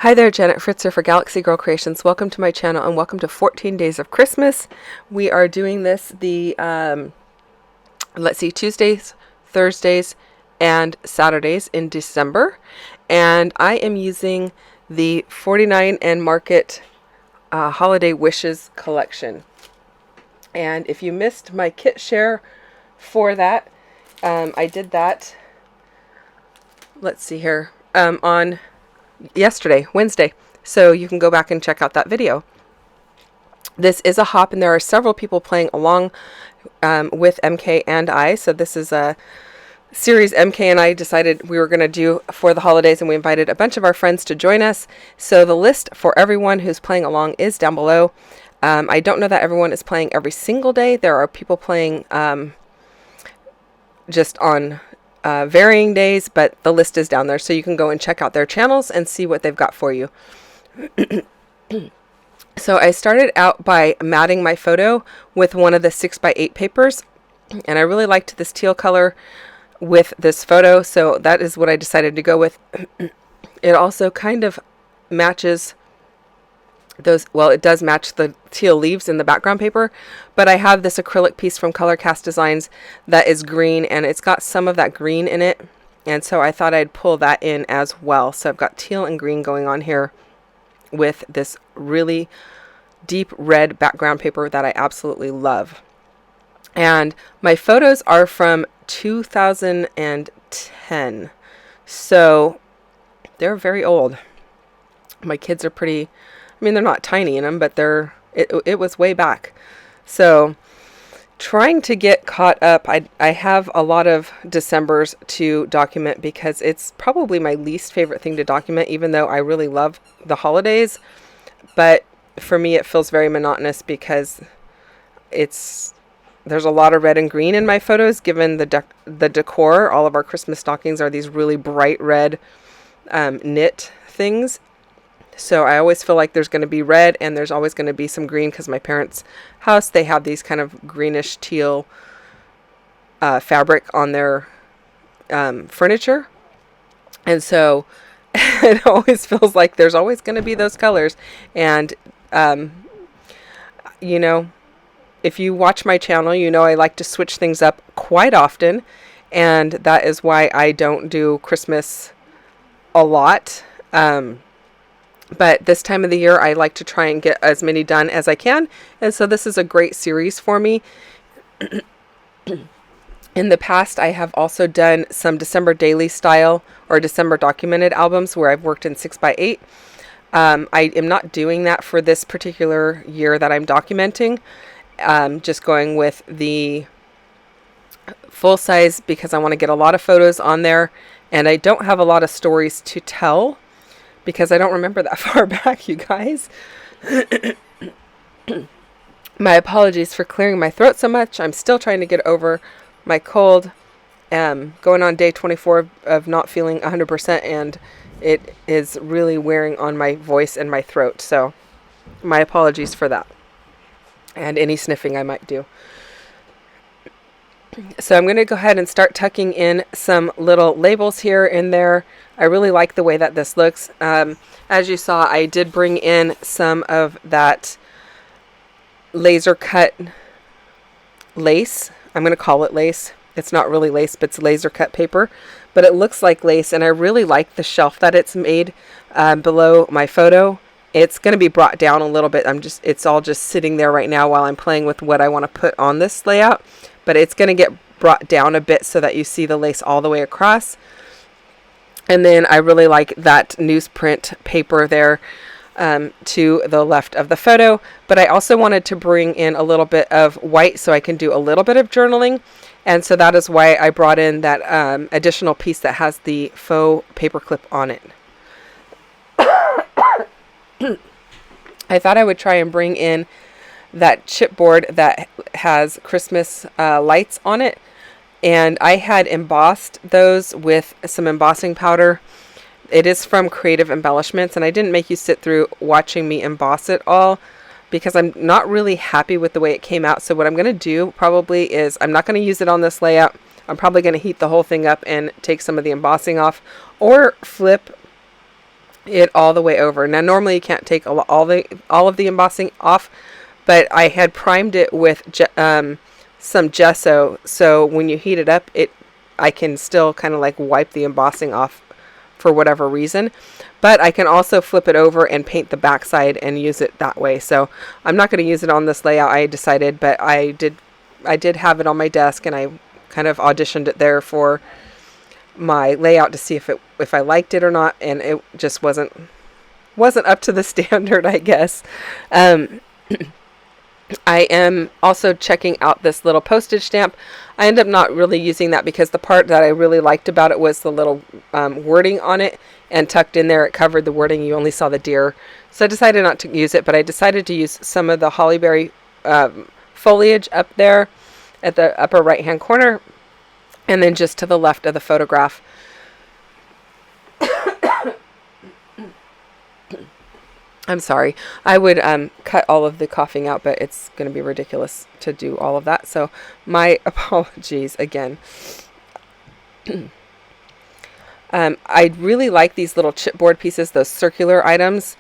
Hi there, Janet Fritzer for Galaxy Girl Creations. Welcome to my channel and welcome to 14 Days of Christmas. We are doing this Tuesdays, Thursdays, and Saturdays in December. And I am using the 49 and Market Holiday Wishes collection. And if you missed my kit share for that, I did that, let's see here, on yesterday, Wednesday. So you can go back and check out that video. This is a hop, and there are several people playing along with MK and I. So this is a series MK and I decided we were going to do for the holidays, and we invited a bunch of our friends to join us. So the list for everyone who's playing along is down below. I don't know that everyone is playing every single day. There are people playing just on varying days, but the list is down there, so you can go and check out their channels and see what they've got for you. So I started out by matting my photo with one of the 6x8 papers, and I really liked this teal color with this photo, so that is what I decided to go with. It also kind of matches those, well, it does match the teal leaves in the background paper, but I have this acrylic piece from Color Cast Designs that is green, and it's got some of that green in it, and so I thought I'd pull that in as well. So I've got teal and green going on here with this really deep red background paper that I absolutely love. And my photos are from 2010, so they're very old. My kids are pretty, I mean, they're not tiny in them, but it was way back. So trying to get caught up. I have a lot of Decembers to document because it's probably my least favorite thing to document, even though I really love the holidays. But for me, it feels very monotonous because there's a lot of red and green in my photos, given the decor. All of our Christmas stockings are these really bright red knit things. So I always feel like there's going to be red, and there's always going to be some green, because my parents' house, they have these kind of greenish teal fabric on their furniture. And so it always feels like there's always going to be those colors. And, you know, if you watch my channel, you know I like to switch things up quite often. And that is why I don't do Christmas a lot. But this time of the year, I like to try and get as many done as I can. And so this is a great series for me. In the past, I have also done some December daily style or December documented albums where I've worked in 6x8. I am not doing that for this particular year that I'm documenting. Just going with the full size because I want to get a lot of photos on there. And I don't have a lot of stories to tell, because I don't remember that far back, you guys. My apologies for clearing my throat so much. I'm still trying to get over my cold. Going on day 24 of not feeling 100%, and it is really wearing on my voice and my throat. So my apologies for that, and any sniffing I might do. So I'm going to go ahead and start tucking in some little labels here and there. I really like the way that this looks. As you saw, I did bring in some of that laser cut lace. I'm going to call it lace. It's not really lace, but it's laser cut paper. But it looks like lace, and I really like the shelf that it's made below my photo. It's going to be brought down a little bit. It's all just sitting there right now while I'm playing with what I want to put on this layout. But it's going to get brought down a bit so that you see the lace all the way across. And then I really like that newsprint paper there to the left of the photo. But I also wanted to bring in a little bit of white so I can do a little bit of journaling. And so that is why I brought in that additional piece that has the faux paper clip on it. I thought I would try and bring in that chipboard that has Christmas lights on it, and I had embossed those with some embossing powder. It is from Creative Embellishments, and I didn't make you sit through watching me emboss it all because I'm not really happy with the way it came out. So what I'm going to do probably is I'm not going to use it on this layout. I'm probably going to heat the whole thing up and take some of the embossing off, or flip it all the way over. Now normally you can't take all of the embossing off, but I had primed it with some gesso, so when you heat it up, I can still kind of like wipe the embossing off for whatever reason. But I can also flip it over and paint the backside and use it that way. So I'm not going to use it on this layout, I decided, but I did have it on my desk, and I kind of auditioned it there for my layout to see if I liked it or not, and it just wasn't up to the standard, I guess. I am also checking out this little postage stamp. I end up not really using that because the part that I really liked about it was the little wording on it, and tucked in there it covered the wording. You only saw the deer. So I decided not to use it, but I decided to use some of the hollyberry foliage up there at the upper right hand corner, and then just to the left of the photograph. I'm sorry. I would cut all of the coughing out, but it's going to be ridiculous to do all of that. So my apologies again. I really like these little chipboard pieces, those circular items,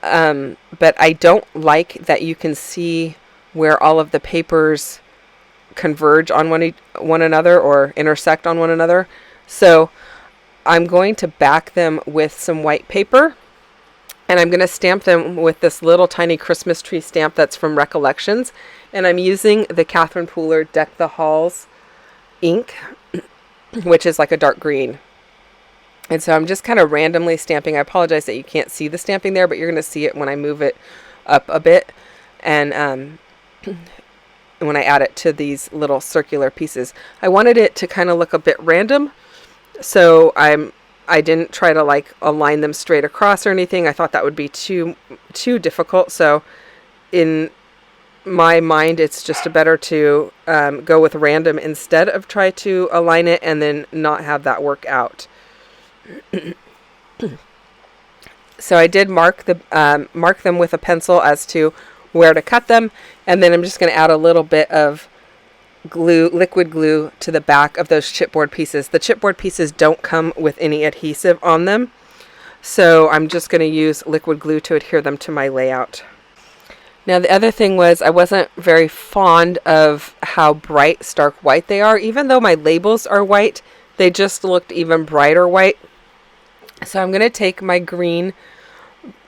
but I don't like that you can see where all of the papers converge on one another or intersect on one another. So I'm going to back them with some white paper, and I'm going to stamp them with this little tiny Christmas tree stamp that's from Recollections. And I'm using the Catherine Pooler Deck the Halls ink, which is like a dark green. And so I'm just kind of randomly stamping. I apologize that you can't see the stamping there, but you're going to see it when I move it up a bit. And when I add it to these little circular pieces. I wanted it to kind of look a bit random. So I didn't try to like align them straight across or anything. I thought that would be too difficult. So in my mind, it's just better to go with random instead of try to align it and then not have that work out. So I did mark them with a pencil as to where to cut them, and then I'm just going to add a little bit of liquid glue to the back of those chipboard pieces. The chipboard pieces don't come with any adhesive on them, so I'm just going to use liquid glue to adhere them to my layout. Now the other thing was I wasn't very fond of how bright stark white they are. Even though my labels are white, they just looked even brighter white. So I'm going to take my green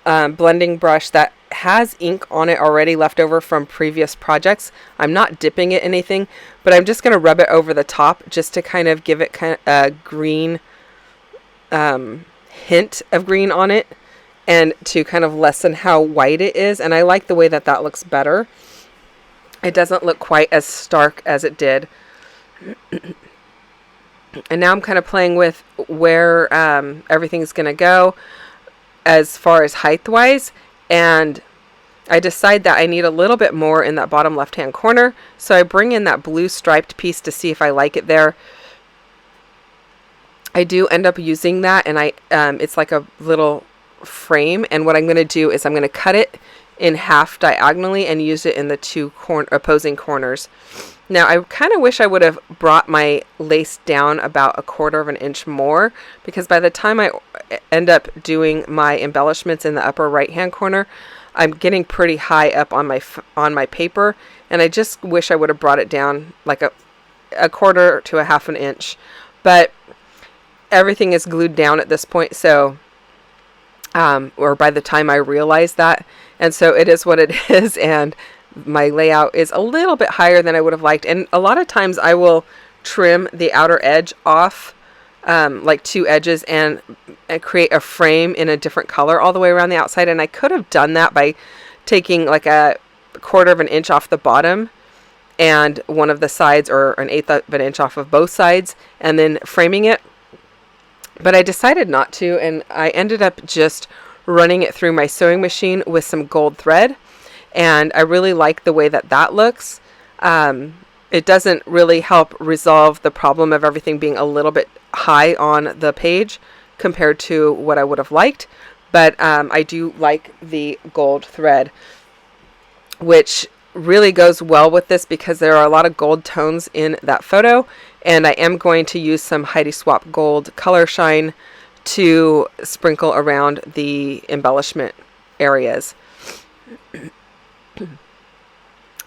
blending brush that has ink on it already left over from previous projects. I'm not dipping it in anything, but I'm just going to rub it over the top just to kind of give it kind of a green hint of green on it, and to kind of lessen how white it is. And I like the way that that looks better. It doesn't look quite as stark as it did. And now I'm kind of playing with where everything's going to go as far as height wise, and I decide that I need a little bit more in that bottom left hand corner, so I bring in that blue striped piece to see if I like it there. I do end up using that, and it's like a little frame, and what I'm going to do is I'm going to cut it in half diagonally and use it in the two opposing corners. Now I kind of wish I would have brought my lace down about 1/4 of an inch more, because by the time I end up doing my embellishments in the upper right hand corner, I'm getting pretty high up on my paper, and I just wish I would have brought it down like a 1/4 to 1/2 an inch. But everything is glued down at this point, so or by the time I realize that, and so it is what it is. And my layout is a little bit higher than I would have liked, and a lot of times I will trim the outer edge off, like 2 edges, and create a frame in a different color all the way around the outside. And I could have done that by taking like a 1/4 of an inch off the bottom and one of the sides, or an 1/8 of an inch off of both sides, and then framing it. But I decided not to, and I ended up just running it through my sewing machine with some gold thread. And I really like the way that that looks. It doesn't really help resolve the problem of everything being a little bit high on the page compared to what I would have liked. But I do like the gold thread, which really goes well with this because there are a lot of gold tones in that photo. And I am going to use some Heidi Swap Gold Color Shine to sprinkle around the embellishment areas.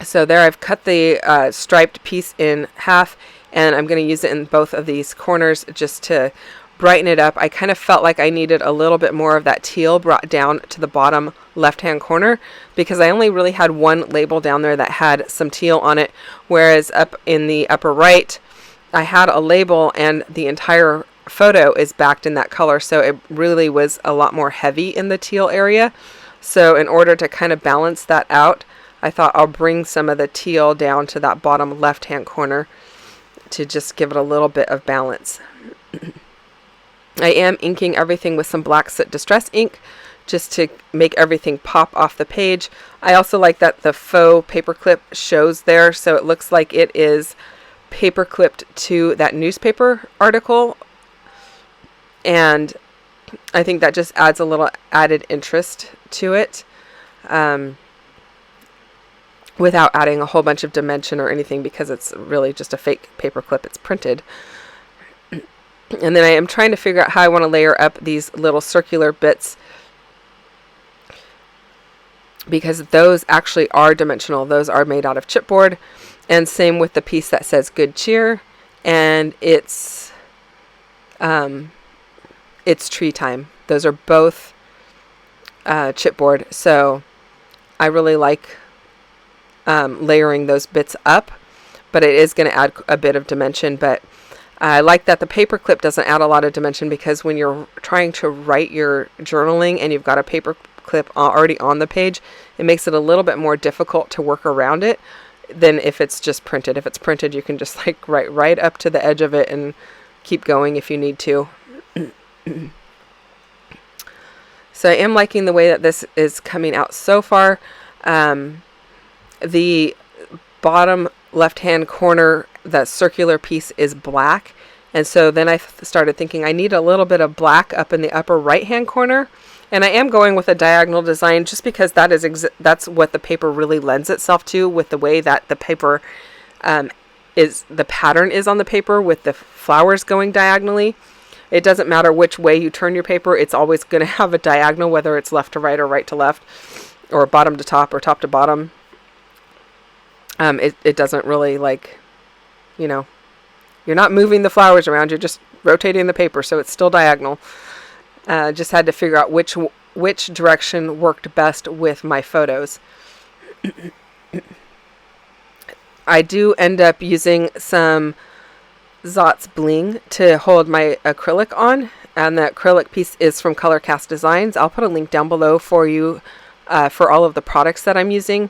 So there I've cut the striped piece in half, and I'm going to use it in both of these corners just to brighten it up. I kind of felt like I needed a little bit more of that teal brought down to the bottom left-hand corner, because I only really had one label down there that had some teal on it, whereas up in the upper right, I had a label and the entire photo is backed in that color, so it really was a lot more heavy in the teal area. So in order to kind of balance that out, I thought I'll bring some of the teal down to that bottom left-hand corner to just give it a little bit of balance. I am inking everything with some black soot distress ink just to make everything pop off the page. I also like that the faux paperclip shows there, so it looks like it is paper clipped to that newspaper article, and I think that just adds a little added interest to it. Without adding a whole bunch of dimension or anything, because it's really just a fake paper clip. It's printed. And then I am trying to figure out how I want to layer up these little circular bits, because those actually are dimensional. Those are made out of chipboard, and same with the piece that says Good Cheer, and it's Tree Time. Those are both chipboard, so I really like layering those bits up, but it is going to add a bit of dimension. But I like that the paper clip doesn't add a lot of dimension, because when you're trying to write your journaling and you've got a paper clip already on the page, it makes it a little bit more difficult to work around it than if it's just printed. If it's printed, you can just like write right up to the edge of it and keep going if you need to. So I am liking the way that this is coming out so far. The bottom left-hand corner, that circular piece, is black. And so then I started thinking I need a little bit of black up in the upper right-hand corner. And I am going with a diagonal design just because that's what the paper really lends itself to, with the way that the paper the pattern is on the paper, with the flowers going diagonally. It doesn't matter which way you turn your paper, it's always going to have a diagonal, whether it's left to right or right to left, or bottom to top or top to bottom. It doesn't really, like, you know, you're not moving the flowers around, you're just rotating the paper, so it's still diagonal. Just had to figure out which direction worked best with my photos. I do end up using some Zot's Bling to hold my acrylic on, and the acrylic piece is from Color Cast Designs. I'll put a link down below for you for all of the products that I'm using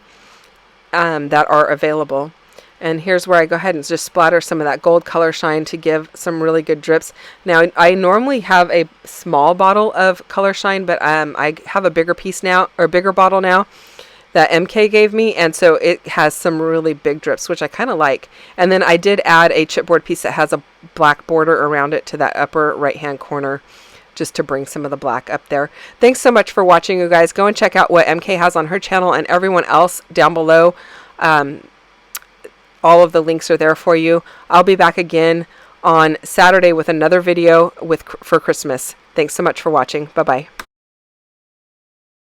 that are available. And here's where I go ahead and just splatter some of that gold color shine to give some really good drips. Now, I normally have a small bottle of color shine, but I have a bigger piece now, or bigger bottle now, that MK gave me, and so it has some really big drips, which I kind of like. And then I did add a chipboard piece that has a black border around it to that upper right-hand corner, just to bring some of the black up there. Thanks so much for watching, you guys. Go and check out what MK has on her channel, and everyone else down below. All of the links are there for you. I'll be back again on Saturday with another video for Christmas. Thanks so much for watching. Bye-bye.